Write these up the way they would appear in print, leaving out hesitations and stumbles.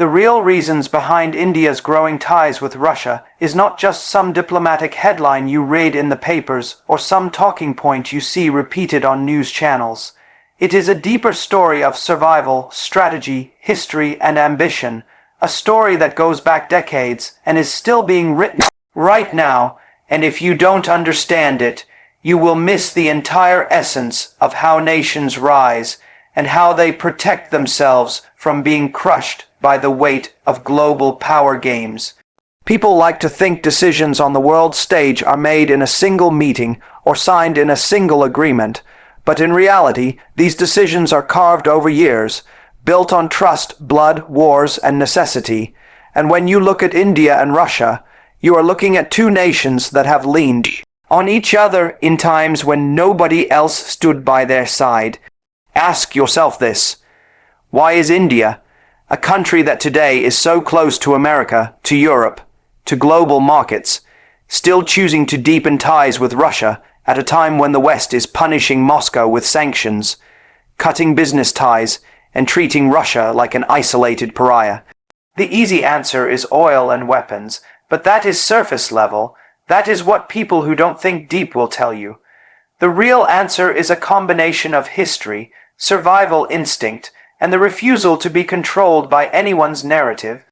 The real reasons behind India's growing ties with Russia is not just some diplomatic headline you read in the papers or some talking point you see repeated on news channels. It is a deeper story of survival, strategy, history, and ambition, a story that goes back decades and is still being written right now, and if you don't understand it, you will miss the entire essence of how nations rise and how they protect themselves from being crushed by the weight of global power games. People like to think decisions on the world stage are made in a single meeting or signed in a single agreement, but in reality, these decisions are carved over years, built on trust, blood, wars, and necessity. And when you look at India and Russia, you are looking at two nations that have leaned on each other in times when nobody else stood by their side. Ask yourself this: why is India, a country that today is so close to America, to Europe, to global markets, still choosing to deepen ties with Russia at a time when the West is punishing Moscow with sanctions, cutting business ties, and treating Russia like an isolated pariah? The easy answer is oil and weapons, but that is surface level. That is what people who don't think deep will tell you. The real answer is a combination of history, survival instinct, and the refusal to be controlled by anyone's narrative.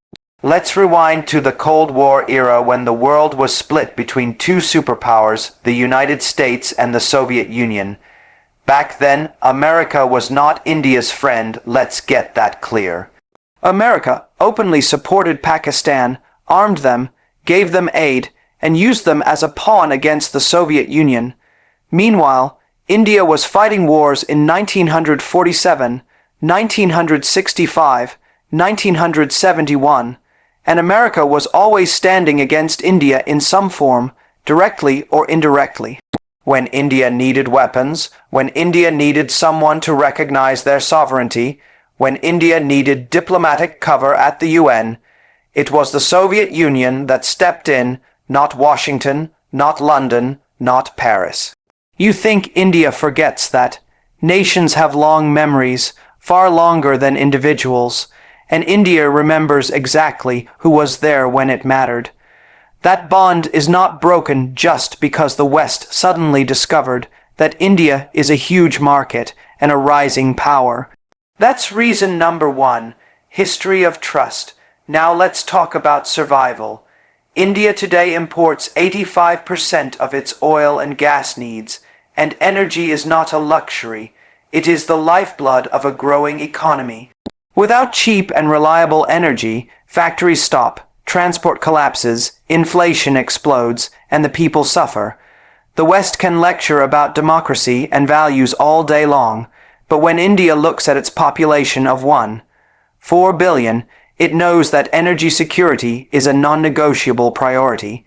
Let's rewind to the Cold War era when the world was split between two superpowers, the United States and the Soviet Union. Back then, America was not India's friend, let's get that clear. America openly supported Pakistan, armed them, gave them aid, and used them as a pawn against the Soviet Union. Meanwhile, India was fighting wars in 1947, 1965, 1971, and America was always standing against India in some form, directly or indirectly. When India needed weapons, when India needed someone to recognize their sovereignty, when India needed diplomatic cover at the UN, it was the Soviet Union that stepped in, not Washington, not London, not Paris. You think India forgets that. Nations have long memories, far longer than individuals, and India remembers exactly who was there when it mattered. That bond is not broken just because the West suddenly discovered that India is a huge market and a rising power. That's reason number one, history of trust. Now let's talk about survival. India today imports 85% of its oil and gas needs, and energy is not a luxury. It is the lifeblood of a growing economy. Without cheap and reliable energy, factories stop, transport collapses, inflation explodes, and the people suffer. The West can lecture about democracy and values all day long, but when India looks at its population of 4 billion, it knows that energy security is a non-negotiable priority.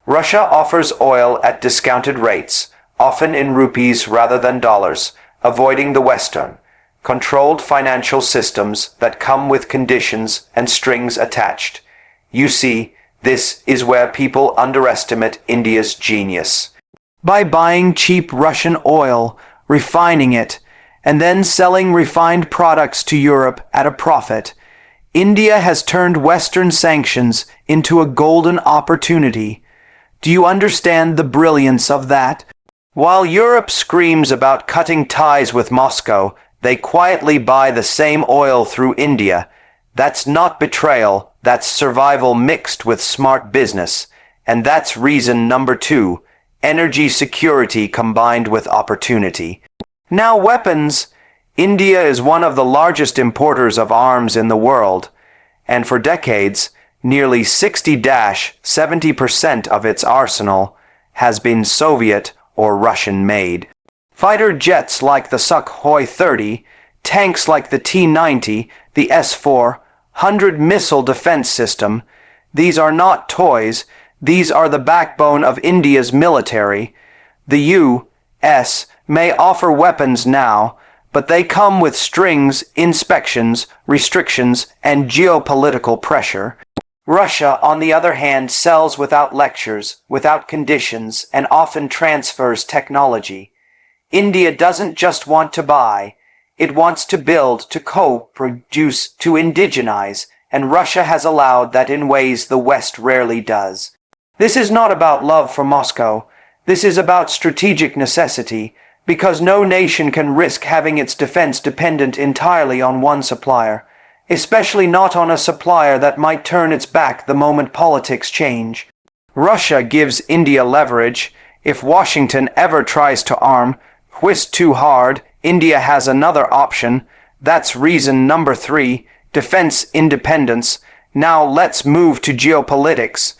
Russia offers oil at discounted rates, often in rupees rather than dollars, avoiding the Western, controlled financial systems that come with conditions and strings attached. You see, this is where people underestimate India's genius. By buying cheap Russian oil, refining it, and then selling refined products to Europe at a profit, India has turned Western sanctions into a golden opportunity. Do you understand the brilliance of that? While Europe screams about cutting ties with Moscow, they quietly buy the same oil through India. That's not betrayal, that's survival mixed with smart business. And that's reason number two, energy security combined with opportunity. Now weapons. India is one of the largest importers of arms in the world, and for decades, nearly 60-70% of its arsenal has been Soviet or Russian-made. Fighter jets like the Sukhoi 30, tanks like the T-90, the S-400 missile defense system, these are not toys, these are the backbone of India's military. The U.S. may offer weapons now, but they come with strings, inspections, restrictions, and geopolitical pressure. Russia, on the other hand, sells without lectures, without conditions, and often transfers technology. India doesn't just want to buy, it wants to build, to co-produce, to indigenize, and Russia has allowed that in ways the West rarely does. This is not about love for Moscow. This is about strategic necessity, because no nation can risk having its defense dependent entirely on one supplier, especially not on a supplier that might turn its back the moment politics change. Russia gives India leverage. If Washington ever tries to arm, twist too hard, India has another option. That's reason number 3, defense independence. Now let's move to geopolitics.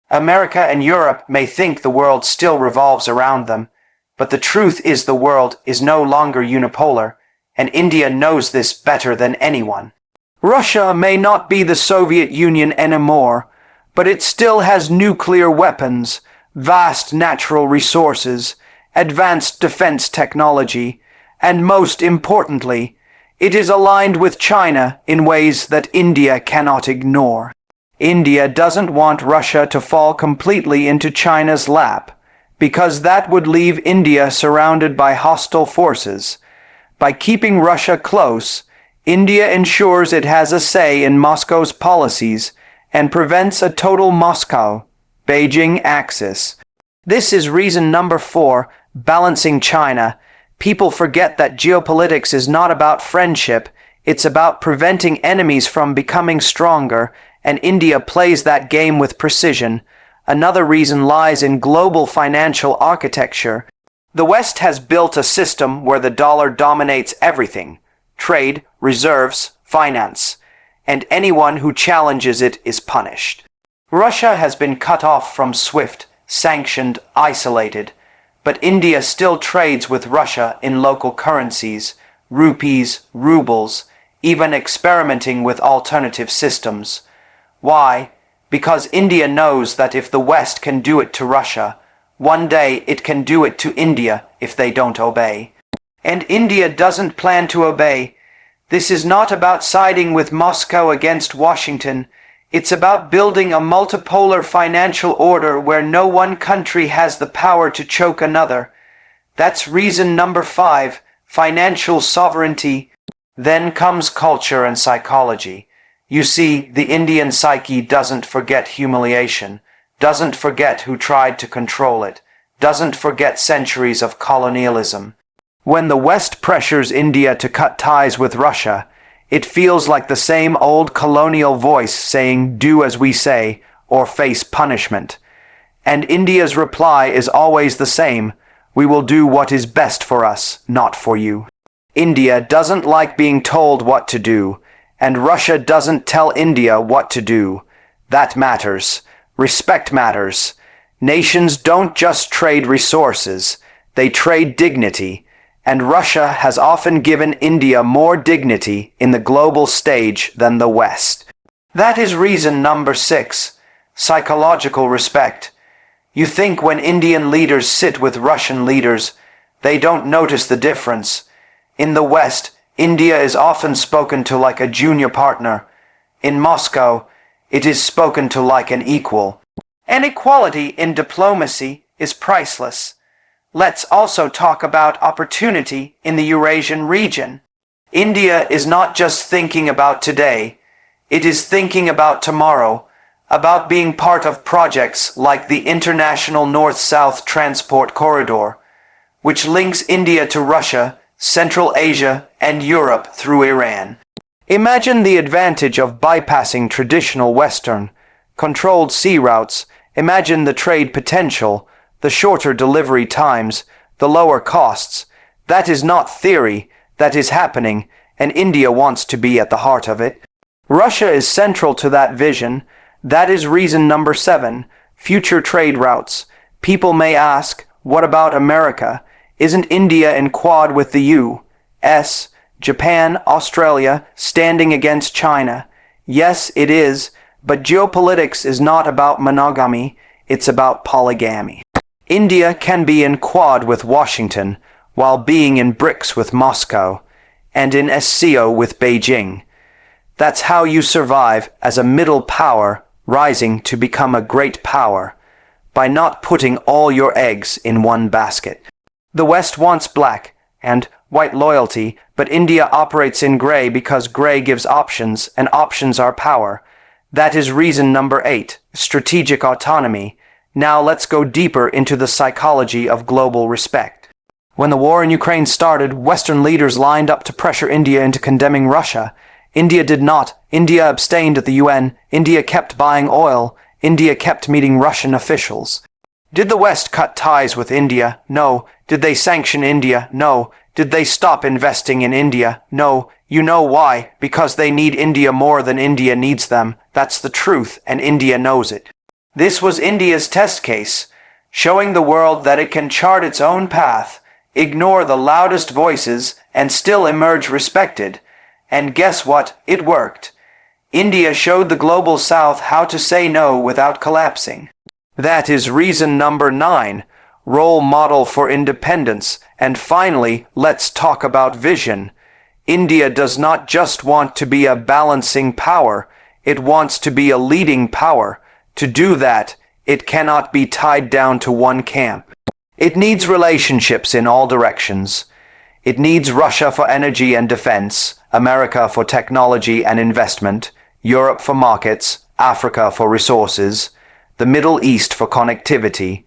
America and Europe may think the world still revolves around them, but the truth is the world is no longer unipolar, and India knows this better than anyone. Russia may not be the Soviet Union anymore, but it still has nuclear weapons, vast natural resources, advanced defense technology, and most importantly, it is aligned with China in ways that India cannot ignore. India doesn't want Russia to fall completely into China's lap, because that would leave India surrounded by hostile forces. By keeping Russia close, India ensures it has a say in Moscow's policies and prevents a total Moscow-Beijing axis. This is reason number 4, balancing China. People forget that geopolitics is not about friendship, it's about preventing enemies from becoming stronger, and India plays that game with precision. Another reason lies in global financial architecture. The West has built a system where the dollar dominates everything: trade, reserves, finance, and anyone who challenges it is punished. Russia has been cut off from SWIFT, sanctioned, isolated, but India still trades with Russia in local currencies, rupees, rubles, even experimenting with alternative systems. Why? Because India knows that if the West can do it to Russia, one day it can do it to India if they don't obey. And India doesn't plan to obey. This is not about siding with Moscow against Washington. It's about building a multipolar financial order where no one country has the power to choke another. That's reason number 5, financial sovereignty. Then comes culture and psychology. You see, the Indian psyche doesn't forget humiliation, doesn't forget who tried to control it, doesn't forget centuries of colonialism. When the West pressures India to cut ties with Russia, it feels like the same old colonial voice saying, "Do as we say, or face punishment." And India's reply is always the same: "We will do what is best for us, not for you." India doesn't like being told what to do, and Russia doesn't tell India what to do. That matters. Respect matters. Nations don't just trade resources, they trade dignity, and Russia has often given India more dignity in the global stage than the West. That is reason number 6, psychological respect. You think when Indian leaders sit with Russian leaders, they don't notice the difference. In the West, India is often spoken to like a junior partner. In Moscow, it is spoken to like an equal. And equality in diplomacy is priceless. Let's also talk about opportunity in the Eurasian region. India is not just thinking about today, it is thinking about tomorrow, about being part of projects like the International North-South Transport Corridor, which links India to Russia, Central Asia, and Europe through Iran. Imagine the advantage of bypassing traditional Western, controlled sea routes. Imagine the trade potential, the shorter delivery times, the lower costs. That is not theory, that is happening, and India wants to be at the heart of it. Russia is central to that vision. That is reason number 7, future trade routes. People may ask, what about America? Isn't India in quad with the U.S., Japan, Australia, standing against China? Yes, it is, but geopolitics is not about monogamy, it's about polygamy. India can be in quad with Washington, while being in BRICS with Moscow, and in SCO with Beijing. That's how you survive as a middle power rising to become a great power, by not putting all your eggs in one basket. The West wants black and white loyalty, but India operates in gray because gray gives options, and options are power. That is reason number 8, strategic autonomy. Now let's go deeper into the psychology of global respect. When the war in Ukraine started, Western leaders lined up to pressure India into condemning Russia. India did not. India abstained at the UN. India kept buying oil. India kept meeting Russian officials. Did the West cut ties with India? No. Did they sanction India? No. Did they stop investing in India? No. You know why? Because they need India more than India needs them. That's the truth, and India knows it. This was India's test case, showing the world that it can chart its own path, ignore the loudest voices, and still emerge respected. And guess what? It worked. India showed the global South how to say no without collapsing. That is reason number 9, role model for independence. And finally, let's talk about vision. India does not just want to be a balancing power, it wants to be a leading power. To do that, it cannot be tied down to one camp. It needs relationships in all directions. It needs Russia for energy and defense, America for technology and investment, Europe for markets, Africa for resources, the Middle East for connectivity.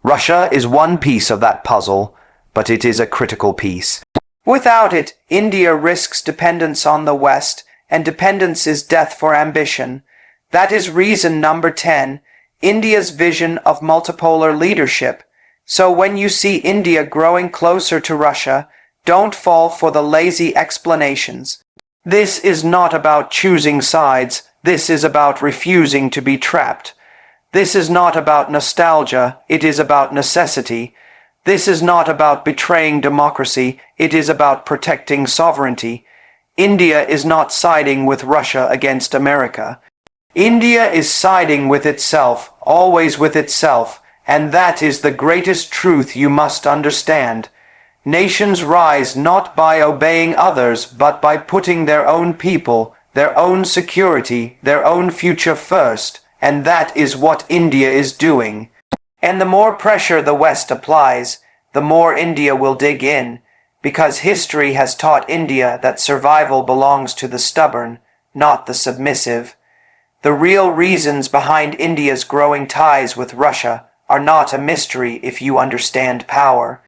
Russia is one piece of that puzzle, but it is a critical piece. Without it, India risks dependence on the West, and dependence is death for ambition. That is reason number 10, India's vision of multipolar leadership. So when you see India growing closer to Russia, don't fall for the lazy explanations. This is not about choosing sides, this is about refusing to be trapped. This is not about nostalgia, it is about necessity. This is not about betraying democracy, it is about protecting sovereignty. India is not siding with Russia against America. India is siding with itself, always with itself, and that is the greatest truth you must understand. Nations rise not by obeying others, but by putting their own people, their own security, their own future first, and that is what India is doing. And the more pressure the West applies, the more India will dig in, because history has taught India that survival belongs to the stubborn, not the submissive. The real reasons behind India's growing ties with Russia are not a mystery if you understand power.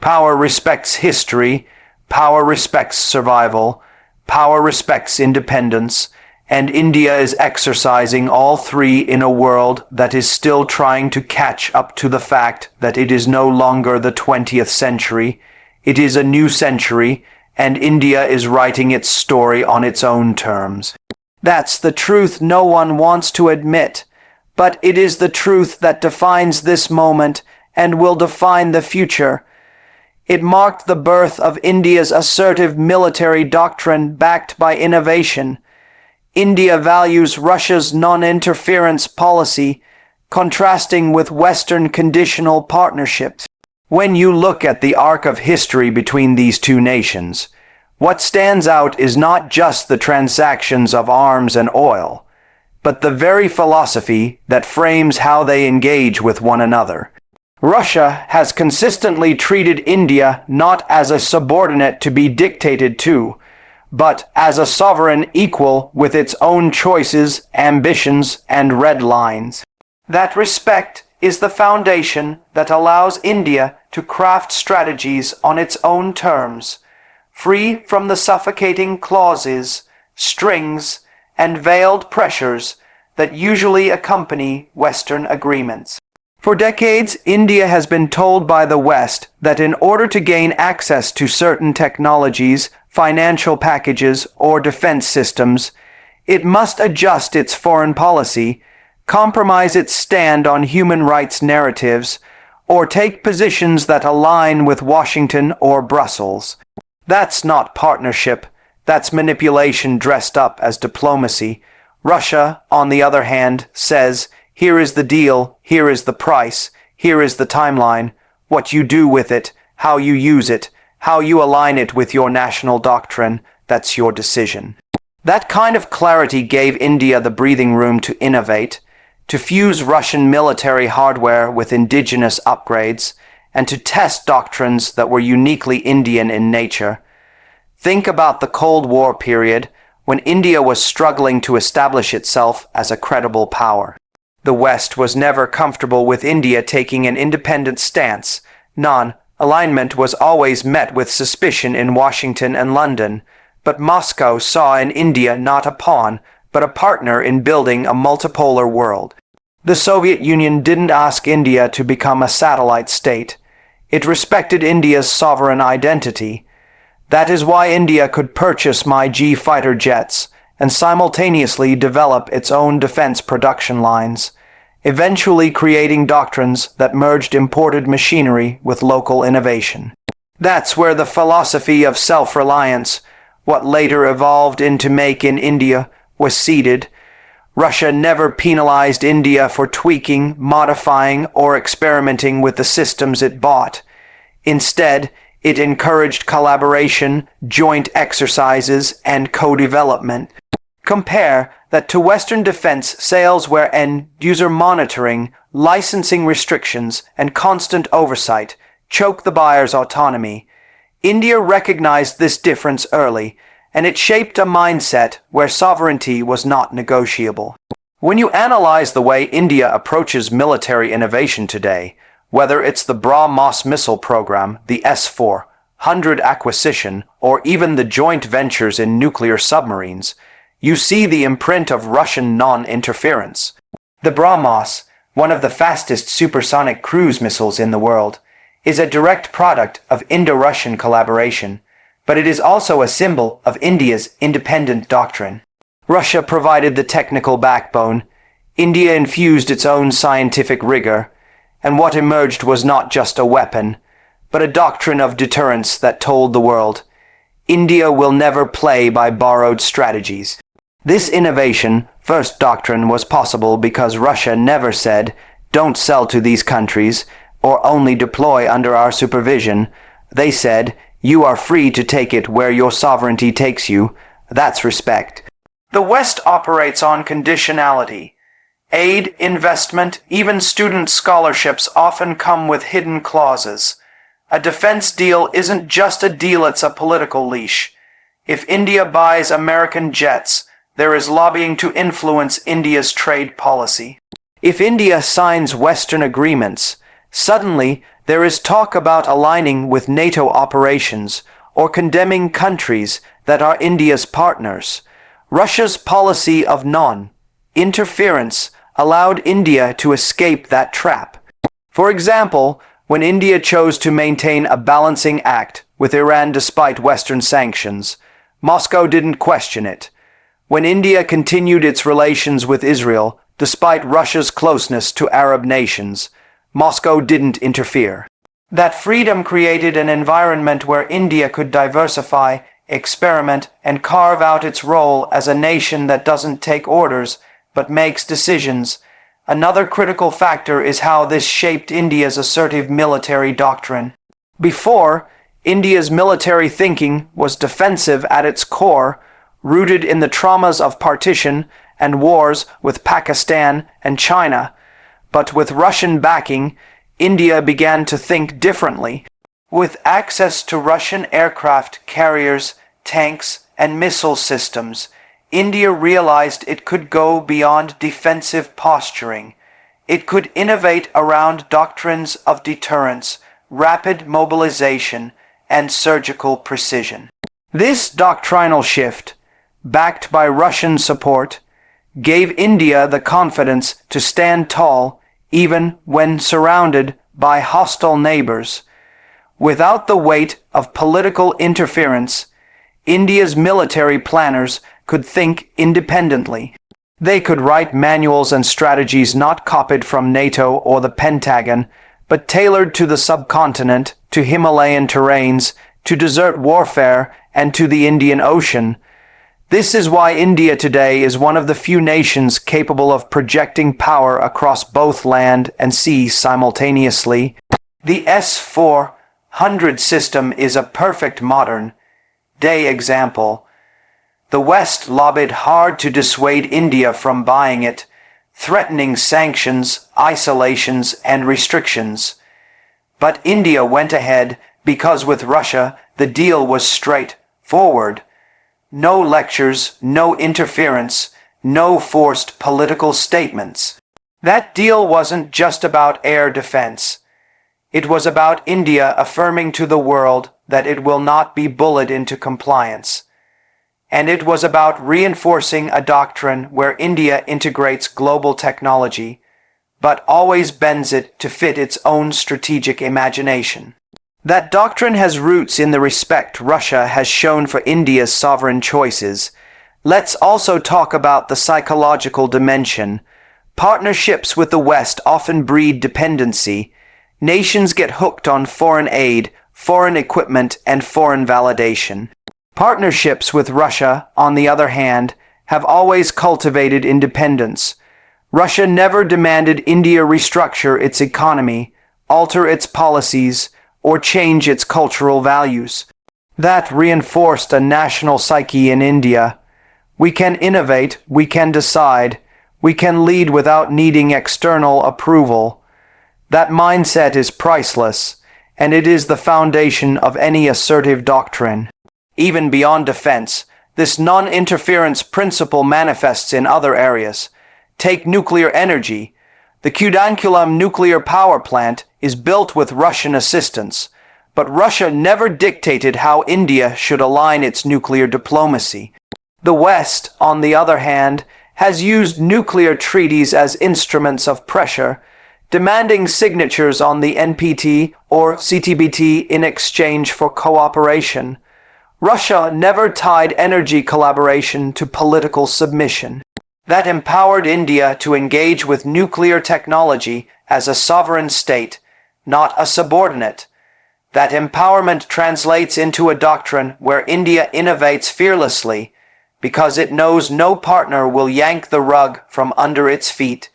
Power respects history, power respects survival, power respects independence, and India is exercising all three in a world that is still trying to catch up to the fact that it is no longer the 20th century, it is a new century, and India is writing its story on its own terms. That's the truth no one wants to admit, but it is the truth that defines this moment and will define the future. It marked the birth of India's assertive military doctrine backed by innovation. India values Russia's non-interference policy, contrasting with Western conditional partnerships. When you look at the arc of history between these two nations, what stands out is not just the transactions of arms and oil, but the very philosophy that frames how they engage with one another. Russia has consistently treated India not as a subordinate to be dictated to, but as a sovereign equal with its own choices, ambitions, and red lines. That respect is the foundation that allows India to craft strategies on its own terms, free from the suffocating clauses, strings, and veiled pressures that usually accompany Western agreements. For decades, India has been told by the West that in order to gain access to certain technologies, financial packages, or defense systems, it must adjust its foreign policy, compromise its stand on human rights narratives, or take positions that align with Washington or Brussels. That's not partnership, that's manipulation dressed up as diplomacy. Russia, on the other hand, says, here is the deal, here is the price, here is the timeline, what you do with it, how you use it, how you align it with your national doctrine, that's your decision. That kind of clarity gave India the breathing room to innovate, to fuse Russian military hardware with indigenous upgrades, and to test doctrines that were uniquely Indian in nature. Think about the Cold War period, when India was struggling to establish itself as a credible power. The West was never comfortable with India taking an independent stance. Non-alignment was always met with suspicion in Washington and London, but Moscow saw in India not a pawn, but a partner in building a multipolar world. The Soviet Union didn't ask India to become a satellite state. It respected India's sovereign identity. That is why India could purchase MiG fighter jets and simultaneously develop its own defense production lines, eventually creating doctrines that merged imported machinery with local innovation. That's where the philosophy of self-reliance, what later evolved into Make in India, was seeded. Russia never penalized India for tweaking, modifying, or experimenting with the systems it bought. Instead, it encouraged collaboration, joint exercises, and co-development. Compare that to Western defense sales where end-user monitoring, licensing restrictions, and constant oversight choke the buyer's autonomy. India recognized this difference early, and it shaped a mindset where sovereignty was not negotiable. When you analyze the way India approaches military innovation today, whether it's the BrahMos missile program, the S-400 acquisition, or even the joint ventures in nuclear submarines, you see the imprint of Russian non-interference. The BrahMos, one of the fastest supersonic cruise missiles in the world, is a direct product of Indo-Russian collaboration, but it is also a symbol of India's independent doctrine. Russia provided the technical backbone, India infused its own scientific rigor, and what emerged was not just a weapon, but a doctrine of deterrence that told the world, India will never play by borrowed strategies. This innovation, first doctrine, was possible because Russia never said, don't sell to these countries, or only deploy under our supervision. They said, you are free to take it where your sovereignty takes you. That's respect. The West operates on conditionality. Aid, investment, even student scholarships often come with hidden clauses. A defense deal isn't just a deal, it's a political leash. If India buys American jets, there is lobbying to influence India's trade policy. If India signs Western agreements, suddenly there is talk about aligning with NATO operations or condemning countries that are India's partners. Russia's policy of non-interference allowed India to escape that trap. For example, when India chose to maintain a balancing act with Iran despite Western sanctions, Moscow didn't question it. When India continued its relations with Israel, despite Russia's closeness to Arab nations, Moscow didn't interfere. That freedom created an environment where India could diversify, experiment, and carve out its role as a nation that doesn't take orders, but makes decisions. Another critical factor is how this shaped India's assertive military doctrine. Before, India's military thinking was defensive at its core, rooted in the traumas of partition and wars with Pakistan and China. But with Russian backing, India began to think differently. With access to Russian aircraft carriers, tanks, and missile systems, India realized it could go beyond defensive posturing. It could innovate around doctrines of deterrence, rapid mobilization, and surgical precision. This doctrinal shift, backed by Russian support, gave India the confidence to stand tall even when surrounded by hostile neighbors. Without the weight of political interference, India's military planners could think independently. They could write manuals and strategies not copied from NATO or the Pentagon, but tailored to the subcontinent, to Himalayan terrains, to desert warfare, and to the Indian Ocean. This is why India today is one of the few nations capable of projecting power across both land and sea simultaneously. The S-400 system is a perfect modern-day example. The West lobbied hard to dissuade India from buying it, threatening sanctions, isolations, and restrictions. But India went ahead because with Russia the deal was straightforward. no lectures, no interference, no forced political statements. That deal wasn't just about air defense. It was about India affirming to the world that it will not be bullied into compliance. And it was about reinforcing a doctrine where India integrates global technology, but always bends it to fit its own strategic imagination. That doctrine has roots in the respect Russia has shown for India's sovereign choices. Let's also talk about the psychological dimension. Partnerships with the West often breed dependency. Nations get hooked on foreign aid, foreign equipment, and foreign validation. Partnerships with Russia, on the other hand, have always cultivated independence. Russia never demanded India restructure its economy, alter its policies, or change its cultural values. That reinforced a national psyche in India. We can innovate, we can decide, we can lead without needing external approval. That mindset is priceless, and it is the foundation of any assertive doctrine. Even beyond defense, this non-interference principle manifests in other areas. Take nuclear energy. The Kudankulam nuclear power plant is built with Russian assistance, but Russia never dictated how India should align its nuclear diplomacy. The West, on the other hand, has used nuclear treaties as instruments of pressure, demanding signatures on the NPT or CTBT in exchange for cooperation. Russia never tied energy collaboration to political submission. That empowered India to engage with nuclear technology as a sovereign state, not a subordinate. That empowerment translates into a doctrine where India innovates fearlessly because it knows no partner will yank the rug from under its feet.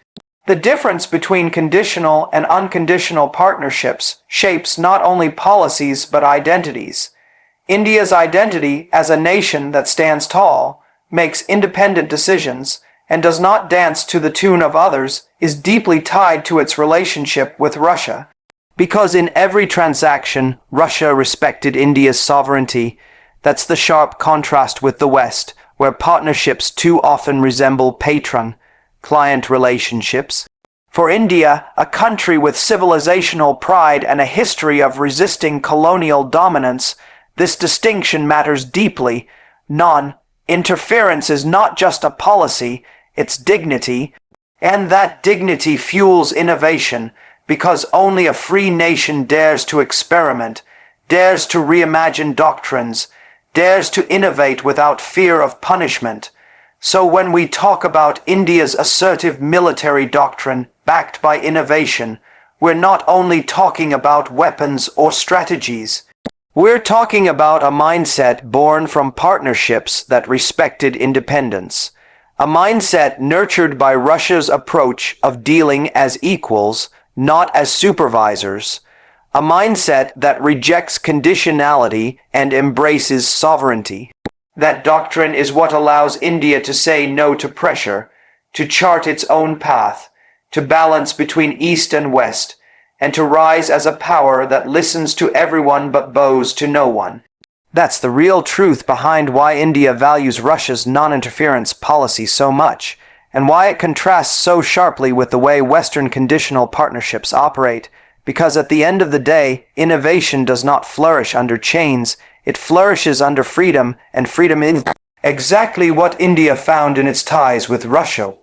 The difference between conditional and unconditional partnerships shapes not only policies but identities. India's identity as a nation that stands tall, makes independent decisions, and does not dance to the tune of others is deeply tied to its relationship with Russia. Because in every transaction, Russia respected India's sovereignty. That's the sharp contrast with the West, where partnerships too often resemble patron-client relationships. For India, a country with civilizational pride and a history of resisting colonial dominance, this distinction matters deeply. Non-interference is not just a policy, it's dignity, and that dignity fuels innovation, because only a free nation dares to experiment, dares to reimagine doctrines, dares to innovate without fear of punishment. So when we talk about India's assertive military doctrine backed by innovation, we're not only talking about weapons or strategies. We're talking about a mindset born from partnerships that respected independence. A mindset nurtured by Russia's approach of dealing as equals, not as supervisors. A mindset that rejects conditionality and embraces sovereignty. That doctrine is what allows India to say no to pressure, to chart its own path, to balance between East and West, and to rise as a power that listens to everyone but bows to no one. That's the real truth behind why India values Russia's non-interference policy so much, and why it contrasts so sharply with the way Western conditional partnerships operate, because at the end of the day, innovation does not flourish under chains, it flourishes under freedom, and freedom is exactly what India found in its ties with Russia.